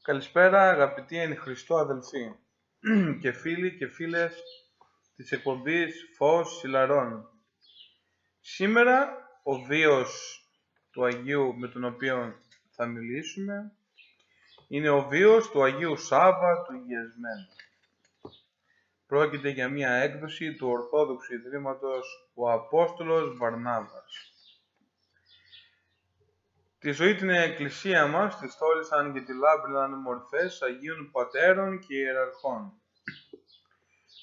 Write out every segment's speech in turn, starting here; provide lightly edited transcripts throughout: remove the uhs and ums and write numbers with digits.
Καλησπέρα αγαπητοί εν Χριστώ αδελφοί και φίλοι και φίλες της εκπομπής Φως Σιλαρών. Σήμερα ο βίος του Αγίου με τον οποίο θα μιλήσουμε είναι ο βίος του Αγίου Σάββα του Υγειασμένου. Πρόκειται για μια έκδοση του Ορθόδοξου Ιδρύματος ο Απόστολος Βαρνάβας. Τη ζωή την εκκλησία μας τη στόλισαν και τη λάμπριναν μορφές Αγίων Πατέρων και Ιεραρχών,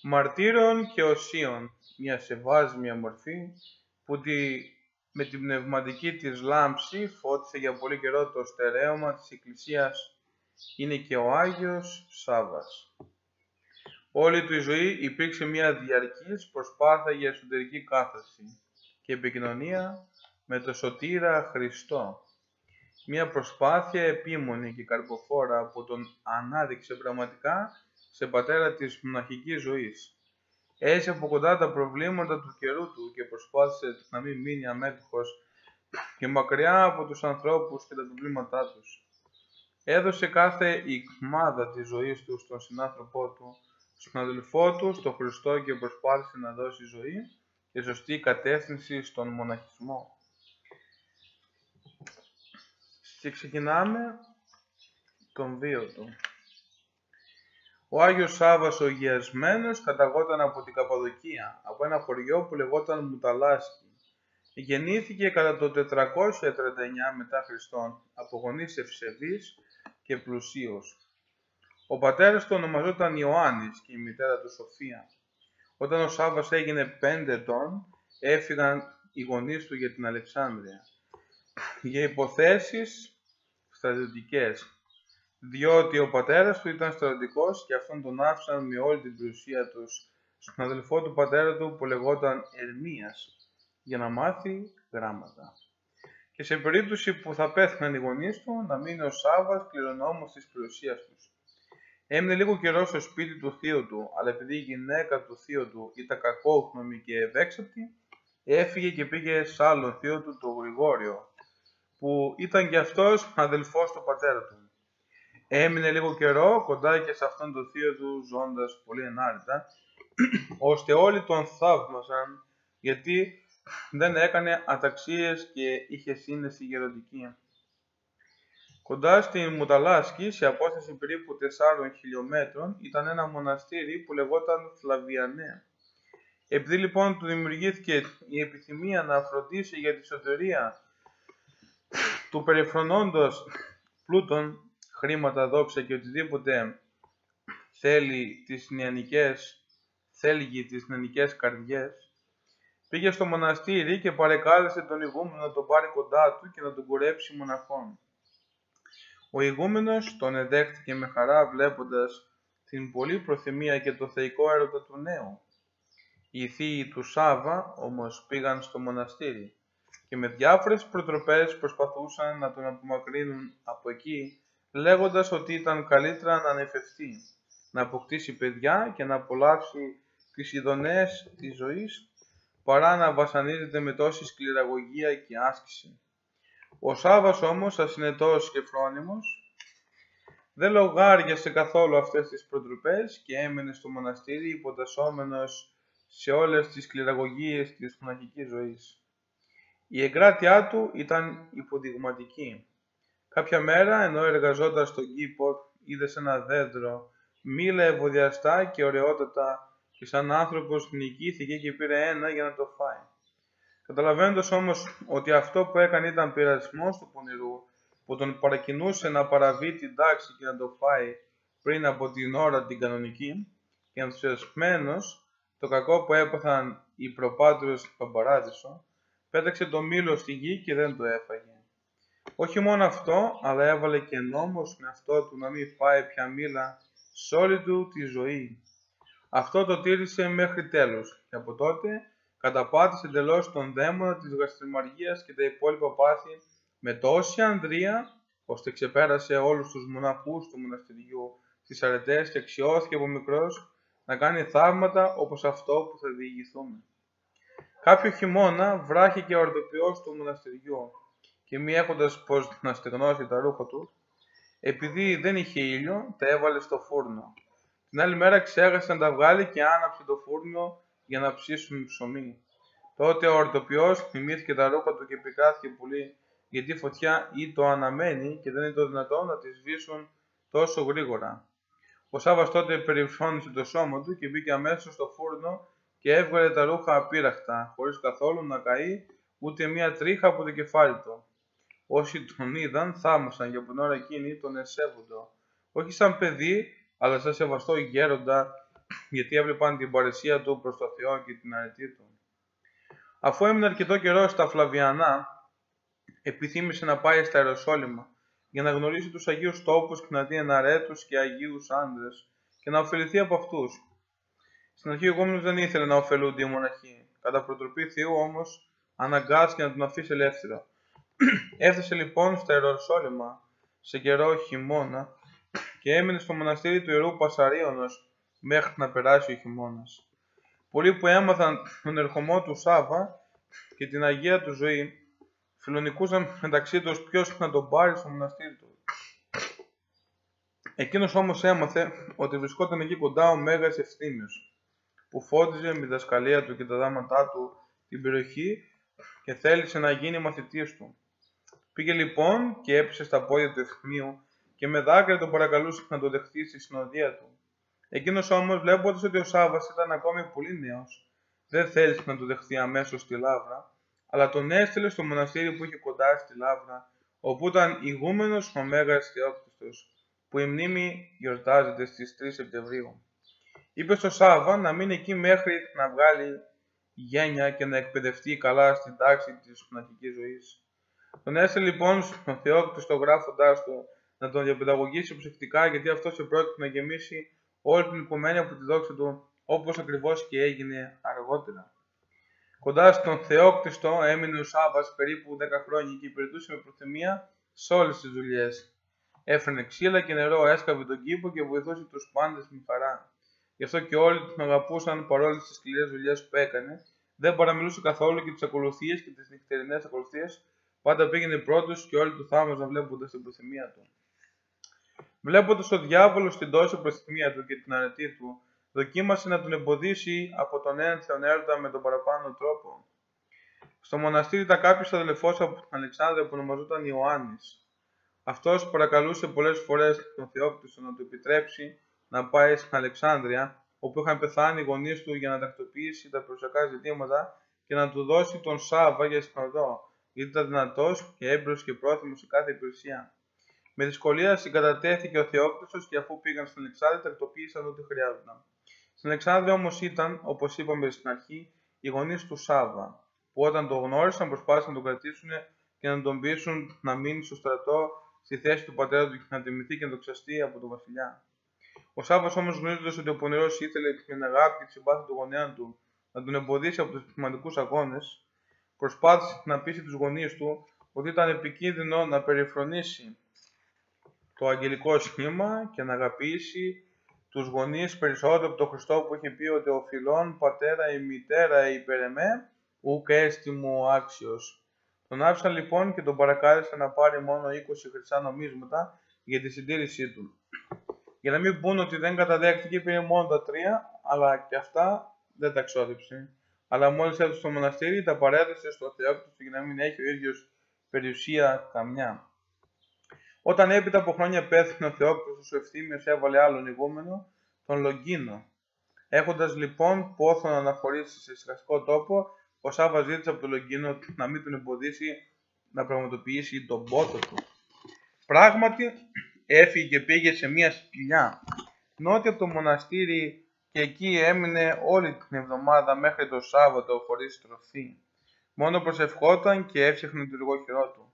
μαρτύρων και οσίων, μια σεβάσμια μορφή που με την πνευματική της λάμψη φώτισε για πολύ καιρό το στερέωμα της Εκκλησίας, είναι και ο Άγιος Σάββας. Όλη του η ζωή υπήρξε μια διαρκής προσπάθεια για εσωτερική κάθαρση και επικοινωνία με το Σωτήρα Χριστό. Μια προσπάθεια επίμονη και καρποφόρα που τον ανάδειξε πραγματικά σε πατέρα της μοναχικής ζωής. Έζησε από κοντά τα προβλήματα του καιρού του και προσπάθησε να μην μείνει αμέτωχος και μακριά από τους ανθρώπους και τα προβλήματά τους. Έδωσε κάθε ικμάδα της ζωής του στον συνάνθρωπό του, στον αδελφό του, στον Χριστό, και προσπάθησε να δώσει ζωή και σωστή κατεύθυνση στον μοναχισμό. Και ξεκινάμε τον βίο του. Ο Άγιος Σάββας ο Υγειασμένος καταγόταν από την Καπαδοκία, από ένα χωριό που λεγόταν Μουταλάσκη. Γεννήθηκε κατά το 439 μετά Χριστόν, από γονείς ευσεβείς και πλουσίους. Ο πατέρας του ονομαζόταν Ιωάννης και η μητέρα του Σοφία. Όταν ο Σάββας έγινε 5 ετών, έφυγαν οι γονείς του για την Αλεξάνδρεια για υποθέσεις στρατιωτικές, διότι ο πατέρας του ήταν στρατιωτικός και αυτόν τον άφησαν με όλη την περιουσία τους στον αδελφό του πατέρα του που λεγόταν Ερμίας για να μάθει γράμματα. Και σε περίπτωση που θα πέθαιναν οι γονείς του, να μείνει ο Σάββας κληρονόμος της περιουσίας τους. Έμεινε λίγο καιρό στο σπίτι του θείου του, αλλά επειδή η γυναίκα του θείου του ήταν κακόχνομη και ευέξαπτη, έφυγε και πήγε σ' άλλον θείο του, το Γρηγόριο, που ήταν και αυτός αδελφός του πατέρα του. Έμεινε λίγο καιρό κοντά και σε αυτόν τον θείο του, ζώντας πολύ ενάρετα, ώστε όλοι τον θαύμασαν, γιατί δεν έκανε αταξίες και είχε σύνεση γεροντική. Κοντά στη Μουταλάσκη, σε απόσταση περίπου 4 χιλιόμετρων, ήταν ένα μοναστήρι που λεγόταν Φλαβιανέ. Επειδή λοιπόν του δημιουργήθηκε η επιθυμία να φροντίσει για τη σωτηρία του περιφρονώντος πλούτων, χρήματα, δόξα και οτιδήποτε θέλει τις νεανικές καρδιές, πήγε στο μοναστήρι και παρεκάλεσε τον ηγούμενο να τον πάρει κοντά του και να τον κουρέψει μοναχών. Ο ηγούμενος τον εδέχτηκε με χαρά, βλέποντας την πολλή προθυμία και το θεϊκό έρωτα του νέου. Οι θείοι του Σάββα όμως πήγαν στο μοναστήρι και με διάφορες προτροπές προσπαθούσαν να τον απομακρύνουν από εκεί, λέγοντας ότι ήταν καλύτερα να ανεφευθεί, να αποκτήσει παιδιά και να απολαύσει τις ειδονές της ζωής, παρά να βασανίζεται με τόση σκληραγωγία και άσκηση. Ο Σάββας όμως, ασυνετός και φρόνιμος, δεν λογάριασε καθόλου αυτές τις προτροπές και έμενε στο μοναστήρι υποτασσόμενος σε όλες τις σκληραγωγίες της μοναχικής ζωής. Η εγκράτειά του ήταν υποδειγματική. Κάποια μέρα, ενώ εργαζόταν στον κήπο, είδε σε ένα δέντρο μήλα ευωδιαστά και ωραιότατα και σαν άνθρωπος νικήθηκε και πήρε ένα για να το φάει. Καταλαβαίνοντας όμως ότι αυτό που έκανε ήταν πειρασμός του πονηρού, που τον παρακινούσε να παραβεί την τάξη και να το φάει πριν από την ώρα την κανονική, και ενθουσιασμένος το κακό που έπαθαν οι προπάτορες στον Παράδεισο, πέταξε το μήλο στη γη και δεν το έφαγε. Όχι μόνο αυτό, αλλά έβαλε και νόμο με αυτό του να μην φάει πια μήλα σε όλη του τη ζωή. Αυτό το τήρησε μέχρι τέλος και από τότε καταπάτησε εντελώς τον δαίμονα της γαστριμαργίας και τα υπόλοιπα πάθη με τόση ανδρεία, ώστε ξεπέρασε όλους τους μοναχούς του μοναστηριού στις αρετές και αξιώθηκε από μικρός να κάνει θαύματα όπως αυτό που θα διηγηθούμε. Κάποιο χειμώνα βράχηκε ο ορδοποιός του μοναστηριού και μη έχοντας πως να στεγνώσει τα ρούχα του, Επειδή δεν είχε ήλιο, τα έβαλε στο φούρνο. Την άλλη μέρα ξέχασε να τα βγάλει και άναψε το φούρνο για να ψήσουν ψωμί. Τότε ο ορτοπιός θυμήθηκε τα ρούχα του και πικράθηκε πολύ, γιατί η φωτιά ή το αναμένει και δεν είναι το δυνατόν να τη σβήσουν τόσο γρήγορα. Ο Σάββας τότε περιφρόνησε το σώμα του και μπήκε αμέσως στο φούρνο και έβγαλε τα ρούχα απείραχτα, χωρίς καθόλου να καεί ούτε μία τρίχα από το κεφάλι του. Όσοι τον είδαν θαύμασαν και από την ώρα εκείνη τον εσέβονται, όχι σαν παιδί, αλλά σαν σεβαστό γέροντα, γιατί έβλεπαν την παρεσία του προς το Θεό και την αρετή του. Αφού έμεινε αρκετό καιρό στα Φλαβιανά, επιθύμησε να πάει στα Ιεροσόλυμα για να γνωρίσει τους Αγίους τόπους και να δει εναρέτους και Αγίους άντρες και να ωφεληθεί από αυτούς. Στην αρχή ο ηγούμενος δεν ήθελε να ωφελούνται οι μοναχοί. Κατά προτροπή Θεού όμως αναγκάστηκε να τον αφήσει ελεύθερο. Έφτασε λοιπόν στα Ιεροσόλυμα σε καιρό χειμώνα και έμεινε στο μοναστήρι του Ιερού Πασαρίωνος μέχρι να περάσει ο χειμώνας. Πολλοί που έμαθαν τον ερχομό του Σάββα και την Αγία του ζωή φιλονικούσαν μεταξύ τους ποιος να τον πάρει στο μοναστήρι του. Εκείνος όμως έμαθε ότι βρισκόταν εκεί κοντά ο Μέγας Ευθύμιος, που φώτιζε με τη δασκαλία του και τα δάματά του την περιοχή και θέλησε να γίνει μαθητής του. Πήγε λοιπόν και έπεσε στα πόδια του Ευθυμίου και με δάκρυα τον παρακαλούσε να τον δεχτεί στη συνοδεία του. Εκείνος όμως, βλέποντας ότι ο Σάββας ήταν ακόμη πολύ νέος, δεν θέλησε να τον δεχτεί αμέσως στη Λαύρα, αλλά τον έστειλε στο μοναστήρι που είχε κοντά στη Λαύρα, όπου ήταν ηγούμενος ο Μέγας Θεόκτιστος, που η μνήμη γιορτάζεται στις 3 Σεπτεμβρίου. Είπε στο Σάββα να μείνει εκεί μέχρι να βγάλει γένεια και να εκπαιδευτεί καλά στην τάξη της μοναχικής ζωής. Τον έστειλε λοιπόν στον Θεόκτιστο γράφοντάς του να τον διαπαιδαγωγήσει προσεκτικά, γιατί αυτός επρόκειτε να γεμίσει όλη την οικουμένη από τη δόξα του, όπως ακριβώς και έγινε αργότερα. Κοντά στον Θεόκτιστο έμεινε ο Σάββας περίπου 10 χρόνια και υπηρετούσε με προθυμία σε όλες τις δουλειές. Έφερνε ξύλα και νερό, έσκαβε τον κήπο και βοηθούσε τους πάντες με χαρά. Γι' αυτό και όλοι τον αγαπούσαν παρόλες τις σκληρές δουλειές που έκανε. Δεν παραμιλούσε καθόλου και τις ακολουθίες και τις νυχτερινές ακολουθίες. Πάντα πήγαινε πρώτος και όλοι του θαύμαζαν βλέποντας την προθυμία του. Βλέποντας ο διάβολος την τόση προθυμία του και την αρετή του, δοκίμασε να τον εμποδίσει από τον ένθεον έρωτα με τον παραπάνω τρόπο. Στο μοναστήρι ήταν κάποιος αδελφός από την Αλεξάνδρεια που ονομαζόταν Ιωάννης. Αυτός παρακαλούσε πολλές φορές τον Θεόκτιστο να του επιτρέψει να πάει στην Αλεξάνδρεια, όπου είχαν πεθάνει οι γονείς του, για να τακτοποιήσει τα προσωπικά ζητήματα και να του δώσει τον Σάββα για συνοδό, γιατί ήταν δυνατός και έμπειρος και πρόθυμος σε κάθε υπηρεσία. Με δυσκολία συγκατατέθηκε ο Θεόκτιστος και αφού πήγαν στην Αλεξάνδρεια, τακτοποίησαν ό,τι χρειάζονταν. Στην Αλεξάνδρεια όμως ήταν, όπως είπαμε στην αρχή, οι γονείς του Σάββα, που όταν τον γνώρισαν προσπάθησαν να τον κρατήσουν και να τον πείσουν να μείνει στο στρατό στη θέση του πατέρα του και να τιμηθεί και να δοξαστεί από τον βασιλιά. Ο Σάββας όμως, γνωρίζοντας ότι ο πονηρός ήθελε με την αγάπη και τη συμπάθεια του γονέα του να τον εμποδίσει από τους πνευματικούς αγώνες, προσπάθησε να πείσει τους γονείς του ότι ήταν επικίνδυνο να περιφρονήσει το αγγελικό σχήμα και να αγαπήσει τους γονείς περισσότερο από τον Χριστό, που είχε πει ότι ο φιλών πατέρα ή μητέρα υπέρ εμέ, ουκ έστι μου άξιος. Τον άφησαν λοιπόν και τον παρακάλεσαν να πάρει μόνο 20 χρυσά νομίσματα για τη συντήρησή του. Για να μην πούν ότι δεν καταδέχτηκε, πήρε μόνο τα 3, αλλά και αυτά δεν τα ξόδεψε. Αλλά μόλις έφτασε στο μοναστήρι, τα παρέδωσε στο Θεόκτιστο για να μην έχει ο ίδιος περιουσία καμιά. Όταν έπειτα από χρόνια πέθανε ο Θεόκτιστος, ο Ευθύμιος έβαλε άλλον ηγούμενο, τον Λογκίνο. Έχοντας λοιπόν πόθο να αναχωρήσει σε ησυχαστικό τόπο, ο Σάββας ζήτησε από τον Λογκίνο να μην τον εμποδίσει να πραγματοποιήσει τον πόθο του. Πράγματι, έφυγε και πήγε σε μια σπηλιά νότια από το μοναστήρι και εκεί έμεινε όλη την εβδομάδα μέχρι το Σάββατο χωρίς τροφή. Μόνο προσευχόταν και έψαχνε το λιγόχειρό του.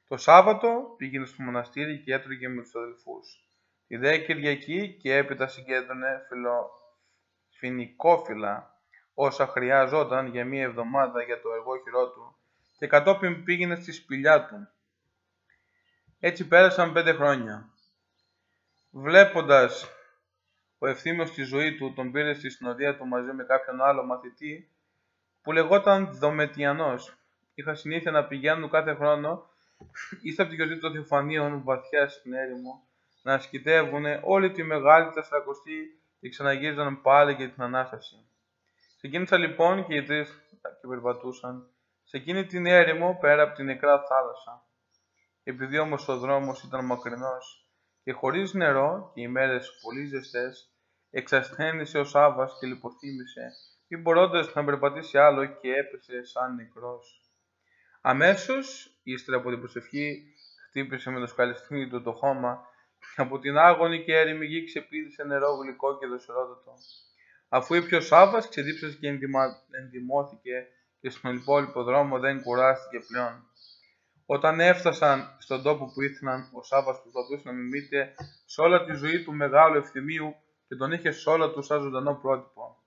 Το Σάββατο πήγαινε στο μοναστήρι και έτρωγε με τους αδελφούς. Τη δε Κυριακή και έπειτα συγκέντρωνε φοινικόφυλλα όσα χρειάζονταν για μία εβδομάδα για το εργόχειρό του και κατόπιν πήγαινε στη σπηλιά του. Έτσι πέρασαν 5 χρόνια. Βλέποντας ο Ευθύμιος τη ζωή του, τον πήρε στη συνοδεία του μαζί με κάποιον άλλο μαθητή που λεγόταν Δομετιανός. Είχα συνήθεια να πηγαίνουν κάθε χρόνο Ύστερα από τη γιορτή των Θεοφανίων, βαθιά στην έρημο, να ασκητεύουν όλη τη μεγάλη τεσσαρακοστή και ξαναγύριζαν πάλι για την Ανάσταση. Ξεκίνησαν λοιπόν και οι τρεις και περπατούσαν σε εκείνη την έρημο πέρα από την νεκρά θάλασσα. Επειδή όμως ο δρόμος ήταν μακρινός και χωρίς νερό και οι μέρες πολύ ζεστές, εξασθένησε ο Σάββας και λιποθύμησε, μη μπορώντας να περπατήσει άλλο και έπεσε σαν νεκρός. Αμέσως, ύστερα από την προσευχή, χτύπησε με το σκαλιστίνι του το χώμα και από την άγονη και έρημη γη ξεπήδησε νερό γλυκό και δοσερότατο. Αφού ήπιο ο Σάββας, ξεδίψασε και ενδυμώθηκε και στον υπόλοιπο δρόμο δεν κουράστηκε πλέον. Όταν έφτασαν στον τόπο που ήθελαν, ο Σάββας προσπαθούσε να μιμείται σε όλα τη ζωή του μεγάλου Ευθυμίου και τον είχε σε όλα του σαν ζωντανό πρότυπο.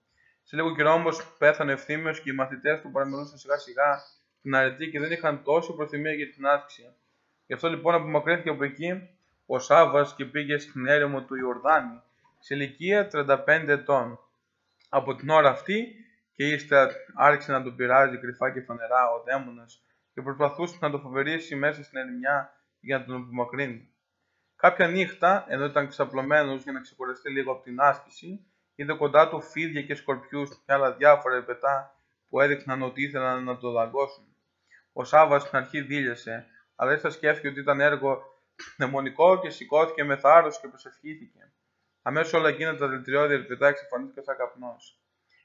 Σε λίγο καιρό όμως πέθανε ο Ευθύμιος και οι μαθητές του παραμελούσαν σιγά σιγά την αρετή και δεν είχαν τόση προθυμία για την άσκηση. Γι' αυτό λοιπόν απομακρύνθηκε από εκεί ο Σάββας και πήγε στην έρημο του Ιορδάνη σε ηλικία 35 ετών. Από την ώρα αυτή και ύστερα άρχισε να τον πειράζει κρυφά και φανερά ο δαίμονας και προσπαθούσε να το φοβερήσει μέσα στην ερημιά για να τον απομακρύνει. Κάποια νύχτα, ενώ ήταν ξαπλωμένος για να ξεκουραστεί λίγο από την άσκηση, είδε κοντά του φίδια και σκορπιούς και άλλα διάφορα ερπετά που έδειχναν ότι ήθελαν να το δαγκώσουν. Ο Σάββας στην αρχή δίλιασε, αλλά ύστερα σκέφτηκε ότι ήταν έργο δαιμονικό και σηκώθηκε με θάρρος και προσευχήθηκε. Αμέσως όλα εκείνα τα δηλητηριώδη ερπετά εξαφανίστηκαν σαν καπνός.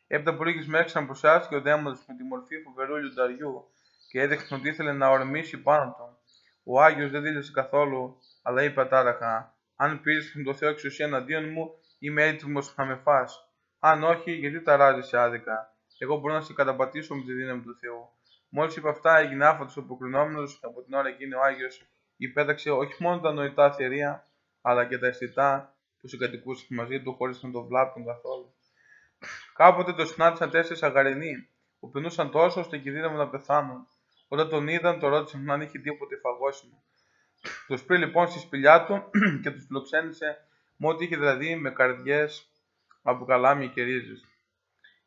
Έπειτα από λίγες μέρες ξαναπροσιάστηκε ο δαίμονας με τη μορφή φοβερού λιονταριού και έδειχνε ότι ήθελε να ορμήσει πάνω του. Ο Άγιος δεν δίλησε καθόλου, αλλά είπε ατάραχα: αν πήρες με το Θεό εξουσία εναντίον μου, είμαι έτοιμος να με φας. Αν όχι, γιατί ταράζεσαι άδικα? Εγώ μπορώ να σε καταπατήσω με τη δύναμη του Θεού. Μόλις είπε αυτά, έγινε άφατος αποκρινόμενος και από την ώρα εκείνη ο Άγιος υπέταξε όχι μόνο τα νοητά θηρία, αλλά και τα αισθητά που συγκατοικούσαν μαζί του χωρίς να το βλάπτουν καθόλου. Κάποτε το συνάντησαν 4 αγαρινοί που πεινούσαν τόσο ώστε κινδύνευαν να πεθάνουν. Όταν τον είδαν, το ρώτησαν αν είχε τίποτε φαγόσιμο. Τους πήρε λοιπόν στη σπηλιά του και τους φιλοξένησε με ό,τι είχε δηλαδή με καρδιές από καλάμια και ρίζες.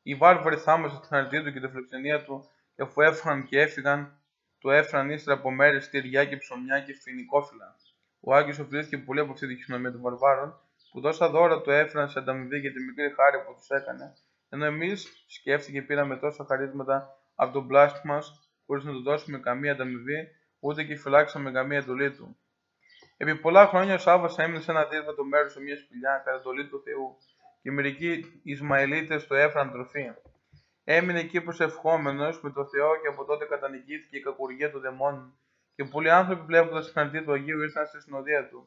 Οι βάρβαροι θάμασαν την αρετή του και τη φιλοξενία του και αφού έφυγαν και έφυγαν, του έφεραν ύστερα από μέρες τυριά και ψωμιά και φοινικόφυλλα. Ο Άγιος οφειλήθηκε πολύ από αυτή τη χειρονομία των βαρβάρων που τόσα δώρα του έφεραν σε ανταμοιβή για τη μικρή χάρη που τους έκανε, ενώ εμείς σκέφτηκε πήραμε τόσα χαρίσματα από τον πλάστη μας χωρίς να του δώσουμε καμία ανταμοιβή, ούτε και φυλάξαμε καμία εντολή του. Επί πολλά χρόνια ο Σάββας έμεινε σε ένα δύσβατο μέρος σε μια σπηλιά κατά εντολή του Θεού και μερικοί Ισμαηλίτες το έφεραν τροφή. Έμεινε εκεί προσευχόμενος με το Θεό και από τότε κατανικήθηκε η κακουργία των δαιμόνων και πολλοί άνθρωποι βλέποντας την αρετή του Αγίου ήρθαν στη συνοδεία του.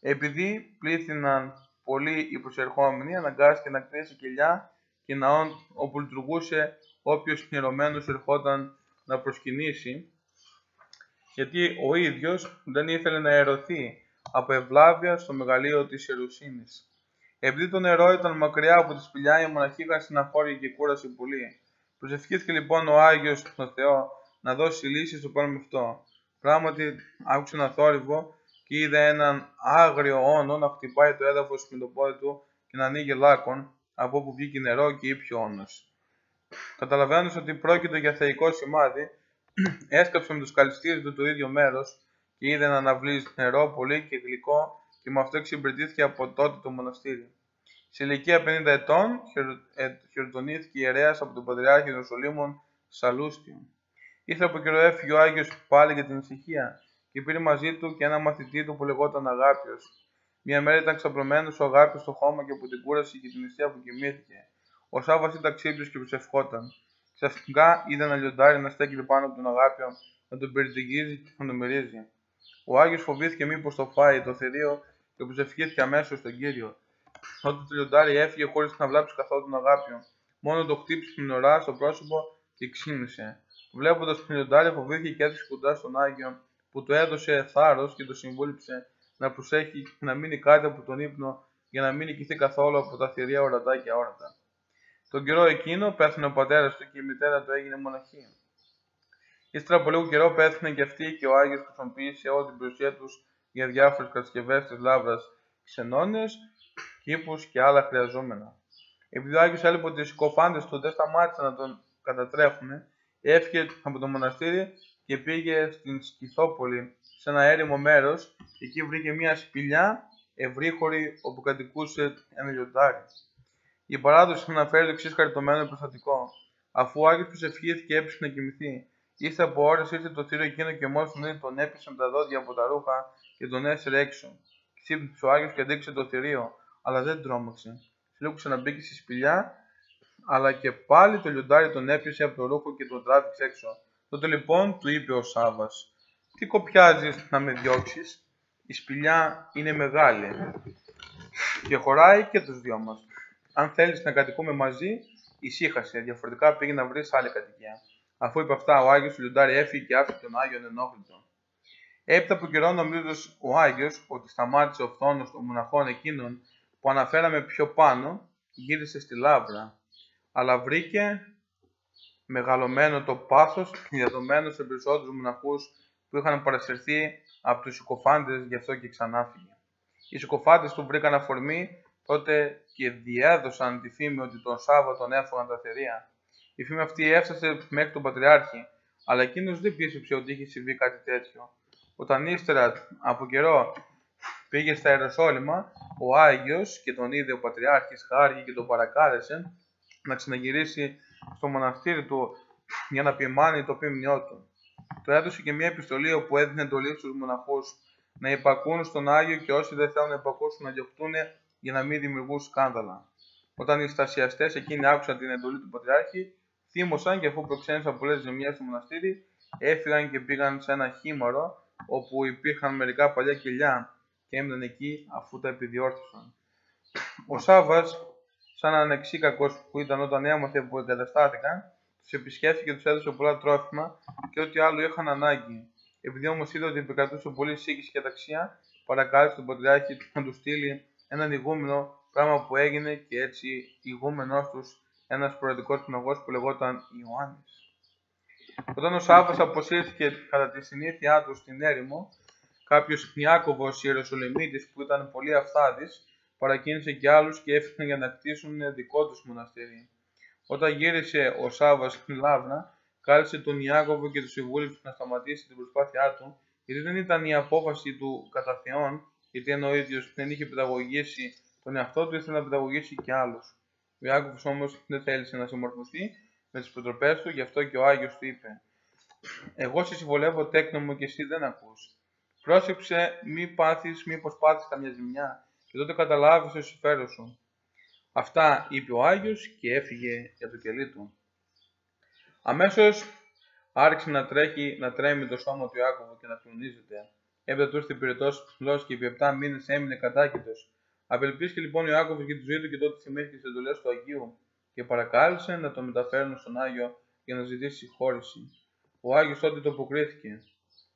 Επειδή πλήθυναν πολλοί οι προσερχόμενοι, αναγκάστηκε να κτίσει κελιά και ναόν όπου λειτουργούσε όποιος πνηρωμένος ερχόταν να προσκυνήσει, γιατί ο ίδιος δεν ήθελε να ερωθεί από ευλάβεια στο μεγαλείο της Ιερουσίνης. Επειδή το νερό ήταν μακριά από τη σπηλιά, οι μοναχοί είχαν στεναχώρια και κούραση πολύ. Προσευχήθηκε λοιπόν ο Άγιος στον Θεό να δώσει λύση στο πρόβλημα αυτό. Πράγματι, άκουσε ένα θόρυβο και είδε έναν άγριο όνο να χτυπάει το έδαφος με το πόδι του και να ανοίγει λάκκον, από όπου βγήκε νερό και ήπιο όνος. Καταλαβαίνοντας ότι πρόκειται για θεϊκό σημάδι, έσκαψε με το σκαλιστήρι του το ίδιο μέρος και είδε να αναβλύζει νερό πολύ και γλυκό και με αυτό εξυπηρετήθηκε από τότε το μοναστήρι. Σε ηλικία 50 ετών χειροτονήθηκε ιερέας από τον Πατριάρχη Ιερουσαλήμων Σαλούστιον. Ήθελε από καιρό έφυγε ο Άγιος πάλι για την ησυχία και πήρε μαζί του και ένα μαθητή του που λεγόταν Αγάπιος. Μια μέρα ήταν ξαπλωμένος ο Αγάπιος στο χώμα και από την κούραση και την νηστεία που κοιμήθηκε. Ο Σάββας ήταν ξύπνιος και προσευχόταν. Ξαφνικά είδε ένα λιοντάρι να στέκεται πάνω από τον Αγάπιο, να τον περιτυγίζει και να τον μυρίζει. Ο Άγιος φοβήθηκε μήπως το φάει το θηρίο και προσευχήθηκε αμέσως στον Κύριο. Όταν το λιοντάρι έφυγε χωρίς να βλάψει καθόλου τον Αγάπιο, μόνο το χτύπησε την ουρά στο πρόσωπο και ξύνησε. Βλέποντας τον λιοντάρι, φοβήθηκε και έδωσε κοντά στον Άγιο, που του έδωσε θάρρος και το συμβούληψε να προσέχει και να μείνει κάτω από τον ύπνο για να μην νικηθεί καθόλου από τα θηρία ορατά και αόρατα. Τον καιρό εκείνο πέθανε ο πατέρας του και η μητέρα του έγινε μοναχή. Ύστερα από λίγο καιρό πέθανε και αυτή και ο Άγιος χρησιμοποίησε όλη την περιουσία τους για διάφορες κατασκευές της λάβρας, ξενώνες, κήπους και άλλα χρειαζόμενα. Επειδή ο Άγιος έλειπε ότι οι συκοφάντες του δεν σταμάτησαν να τον κατατρέφουν, έφυγε από το μοναστήρι και πήγε στην Σκυθόπολη, σε ένα έρημο μέρος, και εκεί βρήκε μια σπηλιά ευρύχωρη όπου κατοικούσε ένα λιοντάρι. Η παράδοση αναφέρει το εξής χαριτωμένο περιστατικό. Αφού ο Άγιος προσευχήθηκε, έπεσε να κοιμηθεί. Ύστερα από ώρες ήρθε το θύριο εκείνο και μόλις τον είδε, τον έπιασε με τα δόντια από τα ρούχα και τον έσυρε έξω. Ξύπνησε ο Άγιος και αντίκρισε το θηρίο, αλλά δεν τρόμαξε. Σιλούκουσε να μπήκε στη σπηλιά, αλλά και πάλι το λιοντάρι τον έπιασε από το ρούχο και τον τράβηξε έξω. Τότε λοιπόν του είπε ο Σάββας: «Τι κοπιάζεις να με διώξεις? Η σπηλιά είναι μεγάλη και χωράει και τους δυο μας. Αν θέλεις να κατοικούμε μαζί, ησύχασε, διαφορετικά πήγε να βρεις άλλη κατοικία». Αφού είπε αυτά, ο Άγιος του λιοντάρι έφυγε και άφησε τον Άγιο ενόχλητο. Έπειτα από καιρό, νομίζοντας ο Άγιος ότι σταμάτησε ο φθόνος των μοναχών εκείνων που αναφέραμε πιο πάνω, γύρισε στη Λάβρα, αλλά βρήκε μεγαλωμένο το πάθος διαδομένο σε περισσότερους μοναχούς που είχαν παρασυρθεί από τους συκοφάντες, γι' αυτό και ξανάφυγε. Οι συκοφάντες του βρήκαν αφορμή τότε και διέδωσαν τη φήμη ότι τον Σάββα τον έφαγαν τα θηρία. Η φήμη αυτή έφτασε μέχρι τον Πατριάρχη, αλλά εκείνος δεν πίστεψε ότι είχε συμβεί κάτι τέτοιο. Όταν ύστερα από καιρό πήγε στα Ιεροσόλυμα, ο Άγιος και τον είδε ο Πατριάρχης, χάρηκε και τον παρακάλεσε να ξαναγυρίσει στο μοναστήρι του για να ποιμάνει το ποίμνιό του. Του έδωσε και μια επιστολή όπου έδινε εντολή στους μοναχούς να υπακούν στον Άγιο και όσοι δεν θέλουν να υπακούσουν να διωχτούν για να μην δημιουργούν σκάνδαλα. Όταν οι στασιαστές εκείνοι άκουσαν την εντολή του Πατριάρχη, θύμωσαν και αφού προξένησαν πολλές ζημιές στο μοναστήρι, έφυγαν και πήγαν σε ένα χήμαρο όπου υπήρχαν μερικά παλιά κελιά και έμειναν εκεί αφού τα επιδιόρθωσαν. Ο Σάββας, σαν ανεξίκακος που ήταν όταν έμαθε που εγκαταστάθηκαν, τους επισκέφθηκε και τους έδωσε πολλά τρόφιμα και ό,τι άλλο είχαν ανάγκη. Επειδή όμως είδε ότι επικρατούσε πολύ σύγχυση και αταξία, παρακάλεσε τον Πατριάρχη να του στείλει έναν ηγούμενο, πράγμα που έγινε και έτσι ηγούμενος τους ένας προεδρικός πνευός που λεγόταν Ιωάννης. Όταν ο Σάββας αποσύρθηκε κατά τη συνήθειά του στην έρημο, κάποιος Ιάκωβος Ιεροσολυμίτης που ήταν πολύ αυθάδης, παρακίνησε και άλλους και έφυγαν για να κτίσουν δικό τους μοναστήρι. Όταν γύρισε ο Σάββας στην Λάβρα, κάλεσε τον Ιάκωβο και τους συμβούλους να σταματήσει την προσπάθειά του, γιατί δεν ήταν η απόφαση του κατά Θεόν, γιατί ενώ ο ίδιος δεν είχε παιδαγωγήσει τον εαυτό του, ήθελε να παιδαγωγήσει και άλλους. Ο Ιάκωβος όμως δεν θέλησε να συμμορφωθεί με τις προτροπές του, γι' αυτό και ο Άγιος του είπε: «Εγώ σε συμβολεύω τέκνο και εσύ δεν ακούς. Πρόσεξε μήπως πάθεις καμιά ζημιά και τότε καταλάβεις το συμφέρον σου». Αυτά είπε ο Άγιος και έφυγε για το κελί του. Αμέσως άρχισε να τρέμει το σώμα του Ιάκωβου και να κλονίζεται. Έπειτα του ήρθε πυρετός ψηλός και επί 7 μήνες έμεινε κατάκητος. Απελπίστηκε λοιπόν ο Ιάκωβος για τη ζωή του και τότε θυμήθηκε στις εντολές του Αγίου και παρακάλεσε να τον μεταφέρουν στον Άγιο για να ζητήσει συγχώρεση. Ο Άγιος τότε το αποκρίθηκε: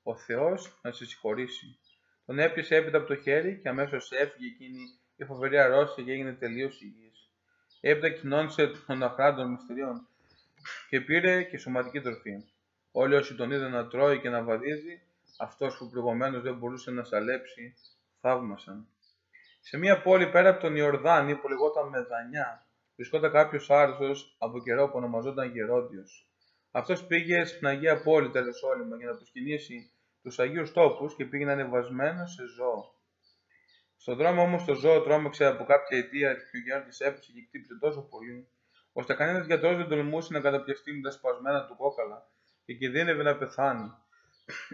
«Ο Θεός να σε συγχωρήσει». Τον έπιασε έπειτα από το χέρι και αμέσως έφυγε εκείνη η φοβερή αρρώστια και έγινε τελείως υγιής. Έπειτα κοινώνησε των αχράντων μυστηρίων και πήρε και σωματική τροφή. Όλοι όσοι τον είδαν να τρώει και να βαδίζει, αυτός που προηγουμένως δεν μπορούσε να σαλέψει, θαύμασαν. Σε μια πόλη πέρα από τον Ιορδάνη που λεγόταν Μεδανιά, βρισκόταν κάποιος άρρωστος από καιρό που ονομαζόταν Γερόντιος. Αυτός πήγε στην Αγία Πόλη τα Ιεροσόλυμα για να προσκυνήσει τους Αγίους Τόπους και πήγαινε ανεβασμένος σε ζώο. Στον δρόμο όμως το ζώο τρόμαξε από κάποια αιτία και ο Γέροντης έπεσε και χτύπησε τόσο πολύ, ώστε κανένας γιατρός δεν τολμούσε να καταπιαστεί με τα σπασμένα του κόκαλα και κινδύνευε να πεθάνει.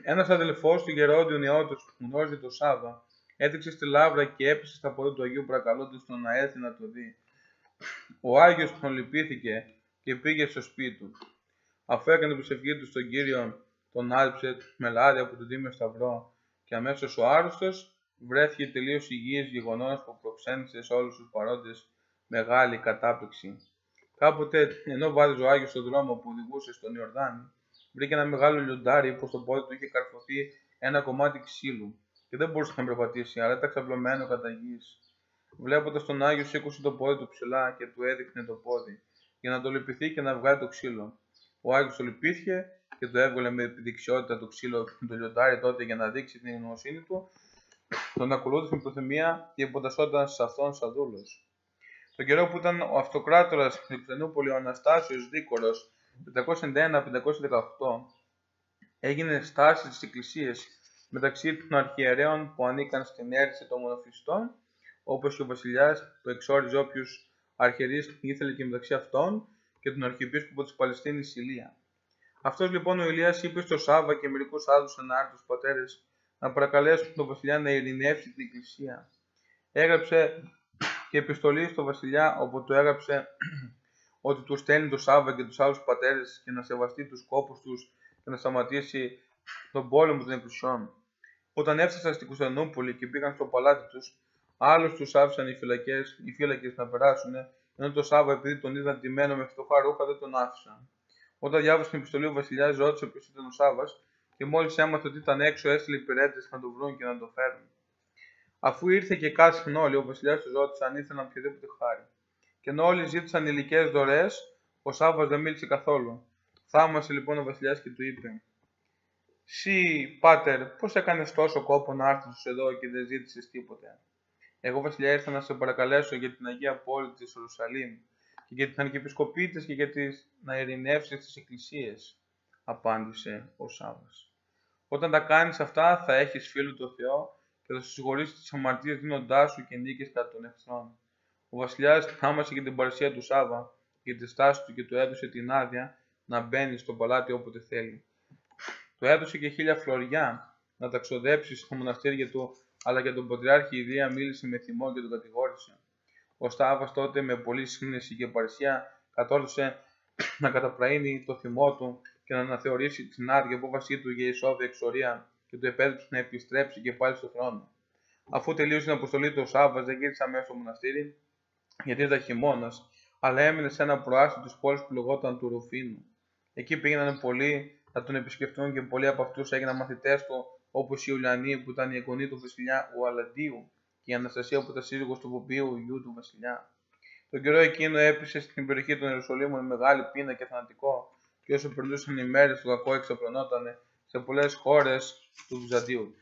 Ένας αδελφός του Γερόντιου νεότερος που γνώριζε τον Σάββα έδειξε στη Λάβρα και έπεσε στα πόδια του Αγίου παρακαλώντας τον να έρθει να το δει. Ο Άγιος τον λυπήθηκε και πήγε στο σπίτι του. Αφού έκανε την προσευχή του στον Κύριο, τον άλυψε με λάδι από τον Τίμιο Σταυρό και αμέσως ο άρρωστος βρέθηκε τελείως υγιής, γεγονός που προξένησε σε όλους τους παρόντες μεγάλη κατάπληξη. Κάποτε, ενώ βάδιζε ο Άγιος στον δρόμο που οδηγούσε στον Ιορδάνη, βρήκε ένα μεγάλο λιοντάρι που στο πόδι του είχε καρφωθεί ένα κομμάτι ξύλου και δεν μπορούσε να περπατήσει, αλλά ήταν ξαπλωμένο κατά γης. Βλέποντας τον Άγιο, σήκωσε το πόδι του ψηλά και του έδειχνε το πόδι, για να το λυπηθεί και να βγάλει το ξύλο. Ο Άγιος το λυπήθηκε και το έβγαλε με επιδεξιότητα το ξύλο το λιοντάρι τότε για να δείξει την γνωσύνη του. Τον ακολούθησε με προθυμία και υποτασσόταν σε αυτόν σαν δούλος. Τον καιρό που ήταν ο αυτοκράτορας στην Κωνσταντινούπολη ο Αναστάσιος Δίκορος, 591-518, Έγινε στάση της Εκκλησίας μεταξύ των αρχιερέων που ανήκαν στην αίρεση των μονοφυλιστών, όπως και ο βασιλιάς που εξόριζε όποιους αρχιερείς ήθελε και μεταξύ αυτών και τον αρχιεπίσκοπο της Παλαιστίνης Ηλία. Αυτός λοιπόν ο Ηλίας είπε στο Σάββα και μερικούς άλλους ενάρετους πατέρες να παρακαλέσουν τον βασιλιά να ειρηνεύσει την Εκκλησία. Έγραψε και επιστολή στο βασιλιά, όπου του έγραψε ότι του στέλνει το Σάββα και τους άλλους πατέρες και να σεβαστεί τους κόπους τους και να σταματήσει τον πόλεμο των εκκλησιών. Όταν έφτασαν στην Κωνσταντινούπολη και πήγαν στο παλάτι τους, άλλους τους άφησαν οι φύλακες να περάσουν, ενώ το Σάββα, επειδή τον είδαν ντυμένο με φτωχά ρούχα, δεν τον άφησαν. Όταν διάβασε την επιστολή, ο βασιλιάς ρώτησε ποιος ήταν ο Σάββας, και μόλις έμαθε ότι ήταν έξω, έστειλε υπηρέτες να τον βρουν και να τον φέρουν. Αφού ήρθε και κάθισαν όλοι, ο βασιλιάς τους ρώτησε αν ήθελαν οποιαδήποτε χάρη. Και ενώ όλοι ζήτησαν υλικές δωρεές, ο Σάββας δεν μίλησε καθόλου. Θαύμασε λοιπόν ο βασιλιάς και του είπε: «Συ, πάτερ, πώς έκανες τόσο κόπο να έρθεις εδώ και δεν ζήτησες τίποτε?» «Εγώ, βασιλιά, ήρθα να σε παρακαλέσω για την Αγία Πόλη της Ιερουσαλήμ και για την Αρχιεπισκοπή της και για να ειρηνεύσεις τις εκκλησίες», απάντησε ο Σάββας. «Όταν τα κάνεις αυτά, θα έχεις φίλο το Θεό και θα σου συγχωρήσει τις αμαρτίες δίνοντάς σου και νίκες κατά των εχθρών». Ο βασιλιάς θαύμασε και την παρουσία του Σάββα για τη στάση του και του έδωσε την άδεια να μπαίνει στο παλάτι όποτε θέλει. Του έδωσε και 1000 φλωριά να τα ξοδέψει στα μοναστήρια του, αλλά για τον Πατριάρχη Ηλία μίλησε με θυμό και τον κατηγόρησε. Ο Σάββας τότε με πολλή σύνεση και παρησία κατόρθωσε να καταπραίνει το θυμό του και να αναθεωρήσει την άδεια απόφασή του για ισόβια εξορία και του επέτρεψε να επιστρέψει και πάλι στο θρόνο. Αφού τελείωσε την αποστολή του, ο Σάββας δεν γύρισε αμέσως στο μοναστήρι, γιατί ήταν χειμώνας, αλλά έμεινε σε ένα προάστιο της πόλης που λεγόταν του Ρουφίνου. Εκεί πήγαιναν πολλοί να τον επισκεφτούν και πολλοί από αυτούς έγιναν μαθητές του, όπως η Ιουλιανή που ήταν η εγγονή του βασιλιά Ουαλαντίου και η Αναστασία που ήταν σύζυγος του Ποπίου, γιου του βασιλιά. Τον καιρό εκείνο έπεσε στην περιοχή των Ιερουσαλήμων μεγάλη πείνα και θανατικό, και όσο περνούσαν οι μέρες το κακό εξαπλωνότανε σε πολλές χώρες του Βυζαντίου.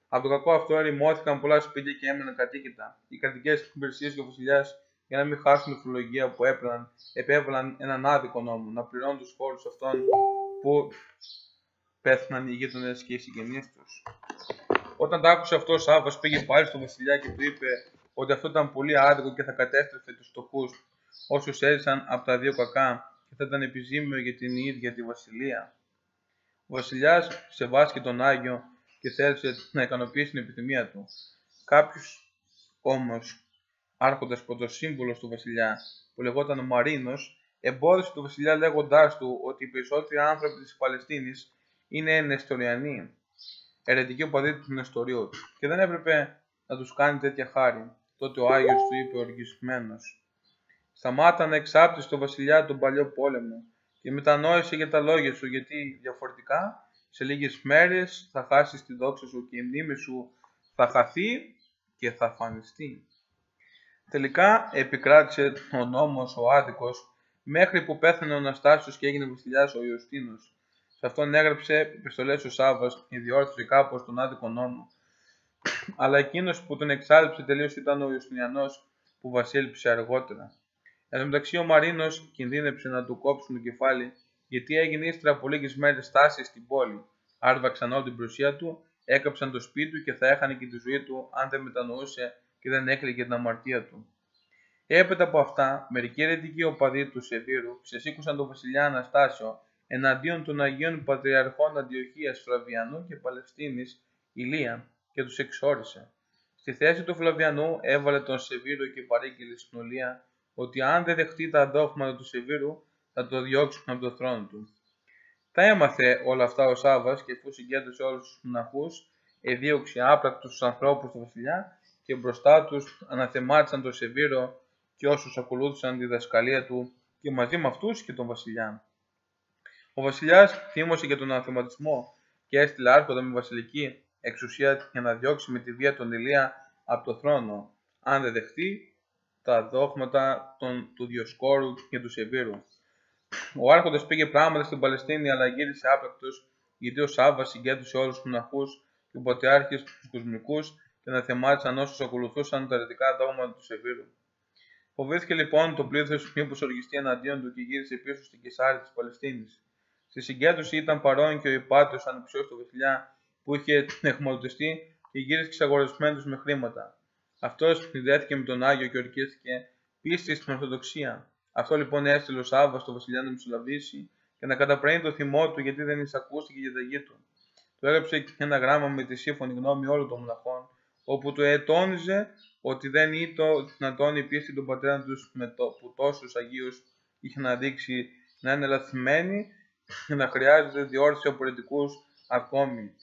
Από το κακό αυτό ερημώθηκαν πολλά σπίτια και έμεναν κατοίκητα. Οι κρατικές υπηρεσίες και ο βασιλιάς, για να μην χάσουν τη φορολογία που έπαιρναν, επέβαλαν έναν άδικο νόμο να πληρώνουν τους φόρους αυτών που πέθαναν οι γείτονες και οι συγγενείς τους. Όταν το άκουσε αυτό, ο Σάββας πήγε πάλι στον βασιλιά και του είπε ότι αυτό ήταν πολύ άδικο και θα κατέστρεφε τους φτωχούς, όσους έζησαν από τα δύο κακά, και θα ήταν επιζήμιο για την ίδια τη βασιλεία. Ο βασιλιάς σεβάστηκε τον Άγιο και θέλησε να ικανοποιήσει την επιθυμία του. Κάποιος όμως, άρχοντας πρωτοσύμβουλος του βασιλιά, που λεγόταν Μαρίνος, εμπόδισε τον βασιλιά λέγοντάς του ότι οι περισσότεροι άνθρωποι της Παλαιστίνης είναι Νεστοριανοί, αιρετικοί οπαδοί του Νεστορίου, και δεν έπρεπε να τους κάνει τέτοια χάρη. Τότε ο Άγιος του είπε οργισμένος: «Σταμάτα να εξάπτεις τον βασιλιά τον παλιό πόλεμο και μετανόησε για τα λόγια σου, γιατί διαφορετικά σε λίγες μέρες θα χάσεις τη δόξα σου και η μνήμη σου θα χαθεί και θα αφανιστεί». Τελικά επικράτησε ο νόμος ο άδικος μέχρι που πέθανε ο Αναστάσιος και έγινε βασιλιάς ο Ιωστίνος. Σε αυτόν έγραψε επιστολές ο Σάββας και διόρθωσε κάπως τον άδικο νόμο. Αλλά εκείνος που τον εξάλληψε τελείως ήταν ο Ιωστινιανός που βασίλειψε αργότερα. Εν τω μεταξύ ο Μαρίνος κινδύνεψε να του κόψουν το κεφάλι, γιατί έγινε ύστερα από λίγες μέρες στάση στην πόλη. Άρβαξαν όλη την περιουσία του, έκαψαν το σπίτι του και θα έχανε και τη ζωή του αν δεν μετανοούσε και δεν έκλαιγε την αμαρτία του. Έπειτα από αυτά, μερικοί αιρετικοί οπαδοί του Σεβίρου ξεσήκωσαν τον βασιλιά Αναστάσιο εναντίον των Αγίων Πατριαρχών Αντιοχίας, Φλαβιανού και Παλαιστίνης Ηλία και τους εξόρισε. Στη θέση του Φλαβιανού έβαλε τον Σεβίρο και παρήγγειλε στην Ολία ότι αν δεν δεχτεί τα δόγματα του Σεβίρου θα το διώξουν από τον θρόνο του. Τα έμαθε όλα αυτά ο Σάββας και αφού συγκέντρωσε όλους τους μοναχούς, εδίωξε άπρακτους τους ανθρώπους του βασιλιά και μπροστά τους αναθεμάτισαν τον Σεβίρο και όσους ακολούθησαν τη διδασκαλία του και μαζί με αυτούς και τον βασιλιά. Ο βασιλιάς θύμωσε για τον αναθεματισμό και έστειλε άρχοντα με βασιλική εξουσία για να διώξει με τη βία τον Ηλία από το θρόνο, αν δεν δεχτεί τα δόγματα του Διοσκόρου και του Σεβίρου. Ο άρχοντας πήγε πράγματα στην Παλαιστίνη, αλλά γύρισε άπρακτος, γιατί ο Σάββας συγκέντρωσε όλους τους μοναχούς και ο πατριάρχης τους κοσμικούς και αναθεμάτισαν όσους ακολουθούσαν τα αιρετικά δόγματα του Σεβίρου. Φοβήθηκε λοιπόν το πλήθος μήπως οργιστεί εναντίον του και γύρισε πίσω στην Κεσάρη της Παλαιστίνης. Στη συγκέντρωση ήταν παρόν και ο υπάτος ανυψιός του βασιλιά που είχε εχμαλωτιστεί και γύρισε εξαγορασμένος με χρήματα. Αυτός συνδέθηκε με τον Άγιο και ορκίστηκε πίστη στην Ορθοδοξία. Αυτό λοιπόν έστειλε ο Σάββα στο βασιλιά να μεσολαβήσει και να καταπραίνει το θυμό του γιατί δεν εισακούστηκε η διαταγή του. Του έγραψε ένα γράμμα με τη σύμφωνη γνώμη όλων των μοναχών, όπου του ετώνιζε ότι δεν ήταν δυνατόν η πίστη των πατέρων τους που τόσους Αγίους είχαν αδείξει να είναι λαθισμένοι και να χρειάζεται διόρθωση από πολιτικούς ακόμη.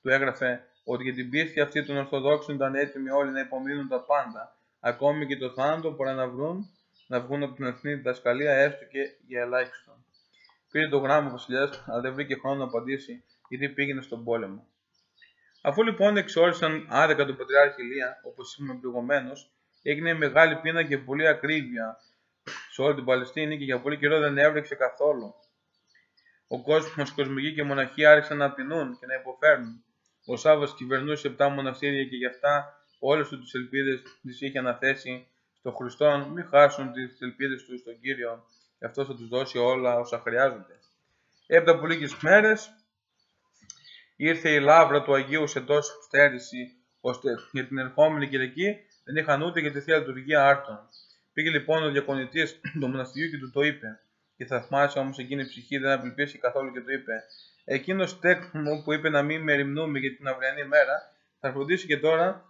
Του έγραφε ότι για την πίστη αυτή των Ορθοδόξων ήταν έτοιμοι όλοι να υπομείνουν τα πάντα, ακόμη και το θάνατο, παρά να βγουν από την εθνή διδασκαλία έστω και για ελάχιστον. Πήρε το γράμμα ο βασιλιάς, αλλά δεν βρήκε χρόνο να απαντήσει, γιατί πήγαινε στον πόλεμο. Αφού λοιπόν εξόρισαν άδικα τον Πατριάρχη Ηλία, όπως είπαμε προηγουμένως, έγινε μεγάλη πείνα και πολλή ακρίβεια σε όλη την Παλαιστίνη και για πολύ καιρό δεν έβρεξε καθόλου. Ο κόσμος, κοσμικοί και μοναχοί άρχισαν να πεινούν και να υποφέρουν. Ο Σάββας κυβερνούσε 7 μοναστήρια και γι' αυτά όλες τις ελπίδες τις είχε αναθέσει στον Χριστό, μην χάσουν τις ελπίδες τους στον Κύριο, και αυτός θα τους δώσει όλα όσα χρειάζονται. Έπειτα από λίγες μέρες ήρθε η λάβρα του Αγίου σε τόση στέρηση, ώστε για την ερχόμενη Κυριακή δεν είχαν ούτε για τη θεία λειτουργία άρτων. Πήγε λοιπόν ο διακονητής του μοναστηριού και του το είπε. Και θαυμάσια όμως εκείνη η ψυχή δεν απελπίστηκε καθόλου και του είπε: Εκείνος τέκνο που είπε να μην μεριμνούμε για την αυριανή μέρα, θα φροντίσει και τώρα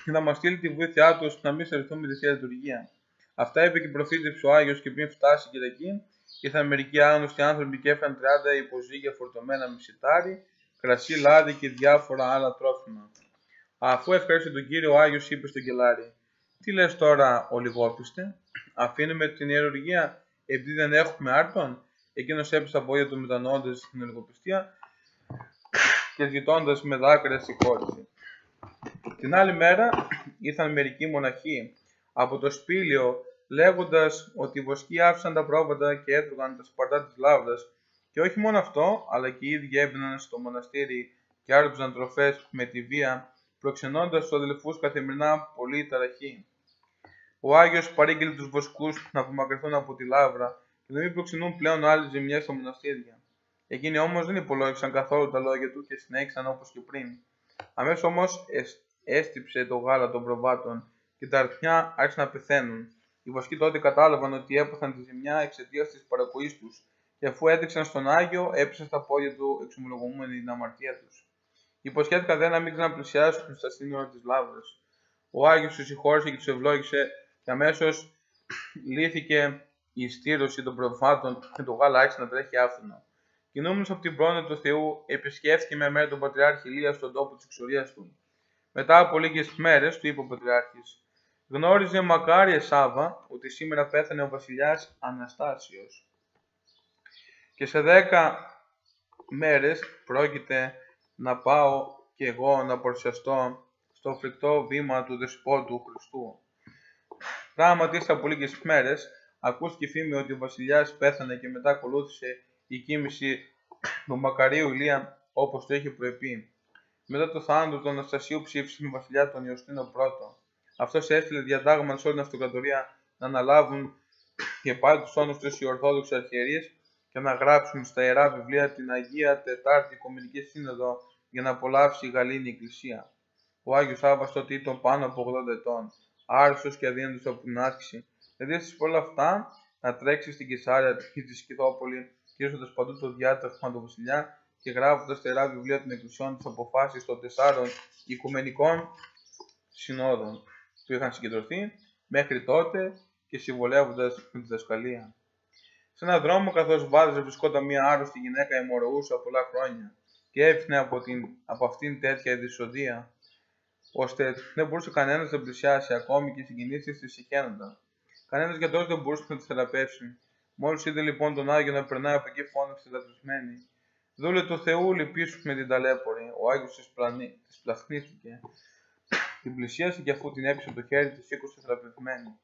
να μας στείλει τη βοήθειά του ώστε να μην στερηθούμε τη θεία λειτουργία. Αυτά είπε και προφήτευσε ο Άγιος, και πριν φτάσει η Κυριακή, ήρθαν μερικοί άγνωστοι άνθρωποι και έφεραν 30 υποζύγια φορτωμένα με σιτάρι, κρασί, λάδι και διάφορα άλλα τρόφιμα. Αφού ευχαριστεί τον Κύριο, ο Άγιος είπε στον κελάρι: Τι λες τώρα, ολιγόπιστε, αφήνουμε την ιερουργία επειδή δεν έχουμε άρτον? Εκείνος έπεσε τα πόδια του μετανοώντας στην ολιγοπιστία και ζητώντας με δάκρυα συγχώρηση. Την άλλη μέρα ήρθαν μερικοί μοναχοί από το σπήλαιο, λέγοντας ότι οι βοσκοί άφησαν τα πρόβατα και έτρωγαν τα σπαρτά της λάβρας, και όχι μόνο αυτό, αλλά και οι ίδιοι έμπαιναν στο μοναστήρι και άρπιζαν τροφές με τη βία, προξενώντας στους αδελφούς καθημερινά πολύ ταραχή. Ο Άγιος παρήγγειλε τους βοσκούς να απομακρυνθούν από τη λάβρα και να μην προξενούν πλέον άλλες ζημιές στα μοναστήρια. Εκείνοι όμως δεν υπολόγισαν καθόλου τα λόγια του και συνέχισαν όπως και πριν. Αμέσως όμως έστυψε το γάλα των προβάτων και τα αρθιά άρχισαν να πεθαίνουν. Οι βοσκοί τότε κατάλαβαν ότι έπαθαν τη ζημιά εξαιτίας της παρακοής τους, και αφού έδειξαν στον Άγιο, έπεσαν στα πόδια του εξομολογούμενοι την αμαρτία τους. Υποσχέθηκαν δε να μην ξαναπλησιάσουν στα σύνορα της λάβρας. Ο Άγιος τους συγχώρησε και τους ευλόγησε, και αμέσως λύθηκε η στήρωση των προφάτων και το γάλα άρχισε να τρέχει άφθονα. Κινούμενος από την πρόνοια του Θεού, επισκέφθηκε μια μέρα τον Πατριάρχη Ηλία στον τόπο της εξορίας του. Μετά από λίγες μέρες, του είπε ο Πατριάρχης: Γνώριζε μακάριε Σάββα ότι σήμερα πέθανε ο βασιλιάς Αναστάσιος, και σε 10 μέρες πρόκειται να πάω και εγώ να παρουσιαστώ στο φρικτό βήμα του Δεσπότου Χριστού. Πράγματι, ύστερα από λίγες μέρες, ακούστηκε η φήμη ότι ο βασιλιάς πέθανε, και μετά ακολούθησε η κοίμηση του Μακαρίου Ηλία όπως το είχε προεπεί. Μετά το θάνατο του Αναστασίου ψήφισε με βασιλιά τον Ιωστίνο I. Αυτός έστειλε διατάγμα σε όλη την αυτοκρατορία να αναλάβουν και πάλι τους όνους τους οι Ορθόδοξοι αρχιερείς και να γράψουν στα Ιερά Βιβλία την Αγία Τετάρτη Οικουμενική Σύνοδο για να απολαύσει η Γαλλίνη Εκκλησία. Ο Άγιος Σάββας τότε ήταν πάνω από 80 ετών, άρρωστος και αδύνατος από την άσκηση. Εδίωσε όλα αυτά να τρέξει στην Κεσάρια και τη Σκυθόπολη, κυρίζοντας παντού το διάταγμα του βασιλιά και γράφοντας τα Ιερά Βιβλία των Εκκλησιών τις αποφάσεις των 4 Οικουμενικών Συνόδων που είχαν συγκεντρωθεί μέχρι τότε και συμβολεύοντας την διδασκαλία. Σε έναν δρόμο, καθώς βάδιζε, βρισκόταν μια άρρωστη γυναίκα αιμορροούσα πολλά χρόνια και έφυγε από αυτήν τέτοια δυσοδεία, ώστε δεν μπορούσε κανένας να πλησιάσει, ακόμη και οι συγκινήσεις της συχαίνονταν. Κανένας γιατρός δεν μπορούσε να τη θεραπεύσει. Μόλις είδε λοιπόν τον Άγιο να περνάει από εκεί, φώναξε λατρισμένη: Δούλε του Θεού, λυπήσου με την ταλέπορη. Ο Άγιος της πλαχνίστηκε. Την πλησίασε και αφού την έπεισε το χέρι, τη σήκωσε θεραπευμένη.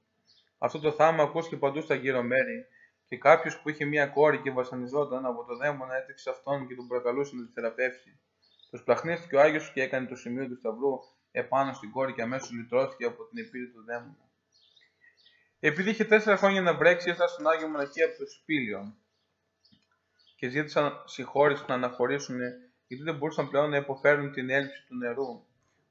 Αυτό το θάμα ακούστηκε παντού στα γύρω μέρη, και κάποιος που είχε μία κόρη και βασανιζόταν από το δαίμονα έτρεξε αυτόν και τον παρακαλούσε να τη θεραπεύσει. Το σπλαχνίστηκε ο Άγιος και έκανε το σημείο του σταυρού επάνω στην κόρη και αμέσως λυτρώθηκε από την επίρρη του δαίμονα. Επειδή είχε 4 χρόνια να βρέξει, έφτασε στον Άγιο μοναχή από το σπήλαιο και ζήτησαν συγχώρεση να αναχωρήσουν, γιατί δεν μπορούσαν πλέον να υποφέρουν την έλλειψη του νερού.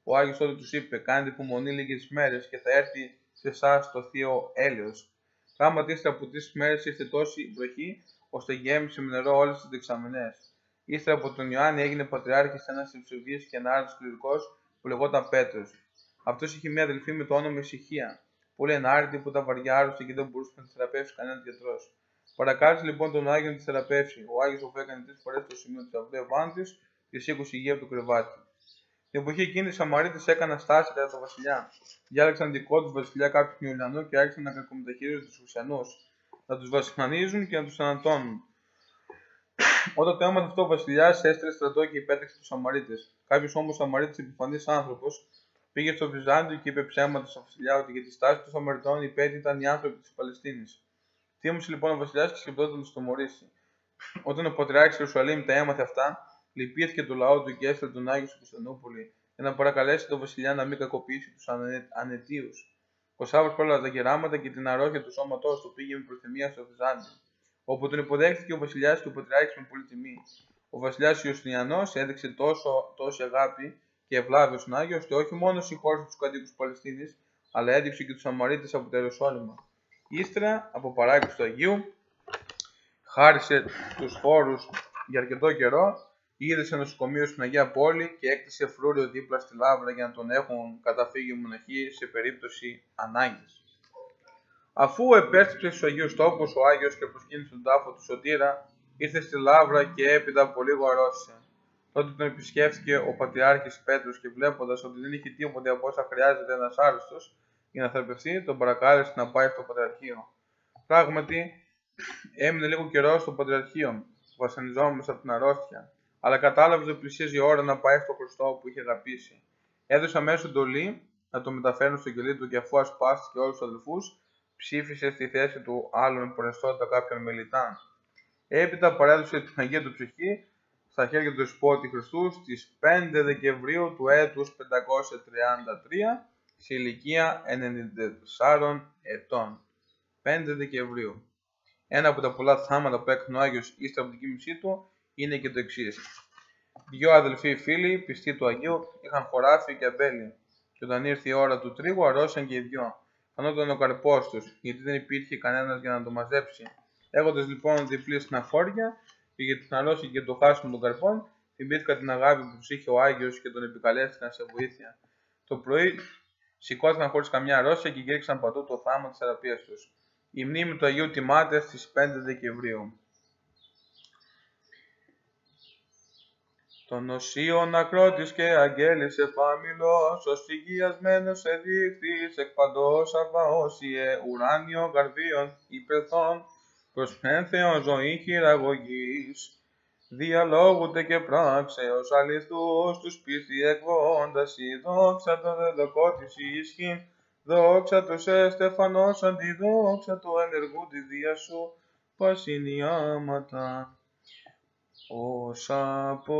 Ο Άγιος τότε τους είπε: κάνετε υπομονή λίγες μέρες και θα έρθει σε εσάς το θείο έλεος. Πράγματι, ύστερα από 3 μέρες ήρθε τόση βροχή, ώστε γέμισε με νερό όλες τις δεξαμενές. Ύστερα από τον Ιωάννη έγινε πατριάρχης ένας ευσεβής και ενάρετος κληρικός που λεγόταν Πέτρος. Αυτός είχε μια αδελφή με το όνομα Ησυχία, πολύ ενάρετη που ήταν βαριά άρρωστη και δεν μπορούσε να τη θεραπεύσει κανένας γιατρός. Παρακάλεσε λοιπόν τον Άγιο να τη θεραπεύσει. Ο Άγιος, αφού έκανε 3 φορές το σημείο του ταυρού επάνω της, τη σήκωσε υγεία από το κρεβάτι. Την εποχή εκείνη οι Σαμαρίτες έκαναν στάση κατά τον βασιλιά. Διάλεξαν δικό του βασιλιά κάποιον Ιουλιανό και άρχισαν να κακομεταχειρίζονται του χριστιανούς, να του βασανίζουν και να του ανατώνουν. Όταν το έμαθε αυτό ο βασιλιά, έστειλε στρατό και υπέταξε του Σαμαρίτες. Κάποιο όμως Σαμαρίτης επιφανής άνθρωπος πήγε στο Βυζάντιο και είπε ψέματα στον βασιλιά ότι για τη στάση των Σαμαριτών υπέτειοι ήταν οι άνθρωποι της Παλαιστίνης. Θύμωσε λοιπόν ο βασιλιάς και σκεπτόταν να του τιμωρήσει. Όταν ο Πατριάρχης Ιερουσαλήμ τα έμαθε αυτά, λυπήθηκε το λαό του και έστειλε τον Άγιο στην Κωνσταντινούπολη για να παρακαλέσει τον βασιλιά να μην κακοποιήσει τους ανετίους. Ο Σάββας πρόλαβε τα γεράματα και την αρρώστια του σώματός του πήγε με προθυμία στο Βυζάντιο, όπου τον υποδέχθηκε ο βασιλιάς και ο Πατριάρχης με πολύ τιμή. Ο βασιλιάς Ιουστινιανός έδειξε τόση αγάπη και ευλάβει στον Άγιο, ώστε όχι μόνο συγχώρησε τους κατοίκους της Παλαιστίνης, αλλά έδιψε και τους Σαμαρίτες από τα Ιεροσόλυμα. Ύστερα, από παράκληση του Αγίου, χάρισε τους χώρους για αρκετό καιρό, ίδρυσε νοσοκομείο στην Αγία Πόλη και έκτισε φρούριο δίπλα στη Λαύρα για να τον έχουν καταφύγει οι μοναχοί σε περίπτωση ανάγκης. Αφού επέστρεψε στους Αγίους Τόπους, ο Άγιος και προσκύνησε τον τάφο του Σωτήρα, ήρθε στη Λαύρα και έπειτα από λίγο αρρώστησε. Τότε τον επισκέφθηκε ο Πατριάρχης Πέτρος και βλέποντας ότι δεν είχε τίποτε από όσα χρειάζεται ένας άρρωστος για να θεραπευτεί, τον παρακάλεσε να πάει στο Πατριαρχείο. Πράγματι, έμεινε λίγο καιρό στο Πατριαρχείο, βασανιζόμενος από την αρρώστια, αλλά κατάλαβε ότι πλησίαζε η ώρα να πάει στο Χριστό που είχε αγαπήσει. Έδωσε αμέσως εντολή να το μεταφέρουν στο κελί του και αφού ασπάστηκε όλους τους αδελφούς, ψήφισε στη θέση του άλλων πορεστότητα κάποιον μελιτάν. Έπειτα παρέδωσε την Αγία του ψυχή στα χέρια του Δεσπότη Χριστού στις 5 Δεκεμβρίου του έτους 533 σε ηλικία 94 ετών. 5 Δεκεμβρίου. Ένα από τα πολλά θάματα που έκανε ο Άγιος ύστερα από την κοίμησή του είναι και το εξής. 2 αδελφοί φίλοι, πιστοί του Αγίου, είχαν χωράφι και αμπέλι, και όταν ήρθε η ώρα του τρίγου αρρώσαν και οι 2. Φανόταν ο καρπός τους, γιατί δεν υπήρχε κανένας για να το μαζέψει. Έχοντας λοιπόν διπλή στεναχώρια και για την αρρώστια και το χάσιμο των καρπών, θυμήθηκαν την αγάπη που τους είχε ο Άγιος και τον επικαλέστηκαν σε βοήθεια. Το πρωί σηκώθηκαν χωρίς καμιά αρρώστια και κήρυξαν παντού το θάμα της θεραπείας τους. Η μνήμη του Αγίου τιμάται στις 5 Δεκεμβρίου. Των οσίων ακρότης και αγγέλης εφάμιλος, ως φυγιασμένος εδείχθης εκ παντός αρβαώσιε, ουράνιο καρδίων υπερθών, προς πένθεον ζωή χειραγωγής. Διαλόγουτε και πράξεως αληθούς τους πίστη εκβώντας η δόξα το δεδοκό της ίσχυν, δόξα το σε στεφανός αντιδόξα το ενεργού τη δία σου πασινιάματα. Ως αποβρέφους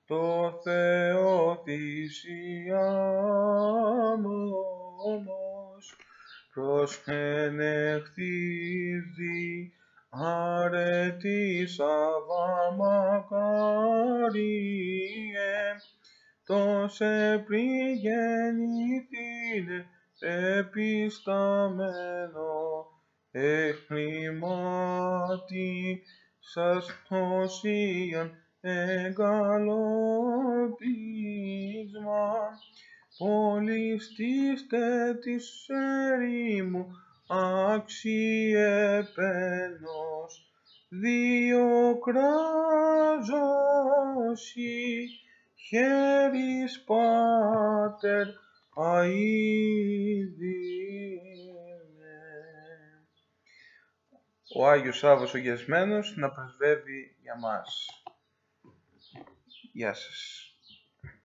το Θεό θυσιάμενος προς ενεχθείς αρετής αβαμακάριε, τος επριγεννηθήνε επισταμένο εχρημάτι σας τόσιαν εγκαλοπίσμα, πολιστήστε της ερήμου άξιε πένος, διοκράζωσι χέρις πάτερ αηδήμε. Ο Άγιος Σάββας ο Γιασμένος να πρεσβεύει για μας. Γεια σας.